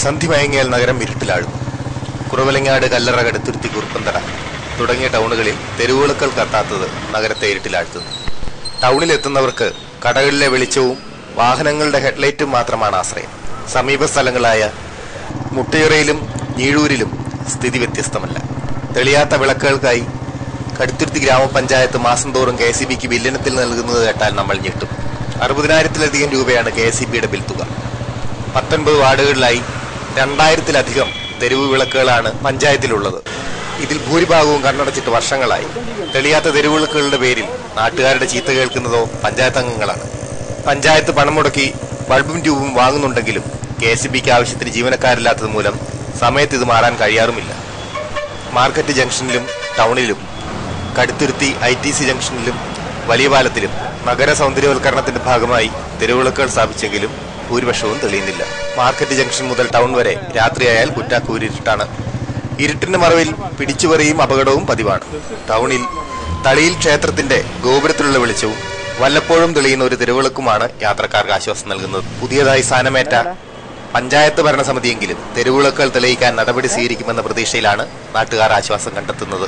സന്ധി മയങ്ങിയാൽ നഗരം ഇരുട്ടിലാഴും. കുറവലങ്ങാട്, കല്ലറ, കടുത്തുരുത്തി, കുറുപ്പന്തറ തുടങ്ങിയ ടൗണുകളിൽ തെരുവുവിളക്കുകൾ കത്താത്തത് നഗരത്തെ ഇരുട്ടിലാഴ്ത്തുന്നു. ടൗണിലെത്തുന്നവർക്ക് കടകളിലെ വെളിച്ചവും വാഹനങ്ങളുടെ ഹെഡ്ലൈറ്റും മാത്രമാണ് ആശ്രയം. സമീപ സ്ഥലങ്ങളായ മുട്ടയറയിലും ഞീഴൂരിലും സ്ഥിതി വ്യത്യസ്തമല്ല. തെളിയാത്ത വിളക്കുകൾക്കായി കടുത്തുരുത്തി ഗ്രാമപഞ്ചായത്ത് മാസം തോറും KSEBക്ക് ബില്ലിനത്തിൽ നൽകുന്നത് കേട്ടാൽ നമ്മൾ ഞെട്ടും. 60,000-ലധികം രൂപയാണ് KSEBയുടെ ബിൽ തുക. 19 വാർഡുകളിലായി 2000-ലധികം തെരുവ് വിളക്കുകളാണ് പഞ്ചായത്തിലുള്ളത്. ഇതിൽ ഭൂരിഭാഗവും കണ്ണടച്ചിട്ട് വർഷങ്ങളായി. തെളിയാത്ത തെരുവിളക്കുകളുടെ പേരിൽ നാട്ടുകാരുടെ ചീത്ത കേൾക്കുന്നതോ പഞ്ചായത്ത് അംഗങ്ങളാണ്. പഞ്ചായത്ത് പണം മുടക്കി ബൾബും ട്യൂബും വാങ്ങുന്നുണ്ടെങ്കിലും KSEBക്ക് ആവശ്യത്തിന് ജീവനക്കാരില്ലാത്തത് മൂലം സമയത്ത് ഇത് മാറാൻ കഴിയാറുമില്ല. മാർക്കറ്റ് ജംഗ്ഷനിലും ടൗണിലും കടുത്തുരുത്തി ITC ജംഗ്ഷനിലും വലിയ പാലത്തിലും നഗര സൗന്ദര്യവൽക്കരണത്തിന്റെ ഭാഗമായി തെരുവിളക്കുകൾ സ്ഥാപിച്ചെങ്കിലും ഭൂരിപക്ഷവും തെളിയുന്നില്ല. മാർക്കറ്റ് ജംഗ്ഷൻ മുതൽ ടൗൺ വരെ രാത്രിയായാൽ കുറ്റാക്കൂരിട്ടാണ്. ഇരുട്ടിന്റെ മറവിൽ പിടിച്ചുപറിയും അപകടവും പതിവാണ്. ടൗണിൽ തളിയിൽ ക്ഷേത്രത്തിന്റെ ഗോപുരത്തിലുള്ള വെളിച്ചവും വല്ലപ്പോഴും തെളിയുന്ന ഒരു തെരുവിളക്കുമാണ് യാത്രക്കാർക്ക് ആശ്വാസം നൽകുന്നത്. പുതിയതായി സ്ഥാനമേറ്റ പഞ്ചായത്ത് ഭരണസമിതിയെങ്കിലും തെരുവിളക്കുകൾ തെളിയിക്കാൻ നടപടി സ്വീകരിക്കുമെന്ന പ്രതീക്ഷയിലാണ് നാട്ടുകാർ ആശ്വാസം കണ്ടെത്തുന്നത്.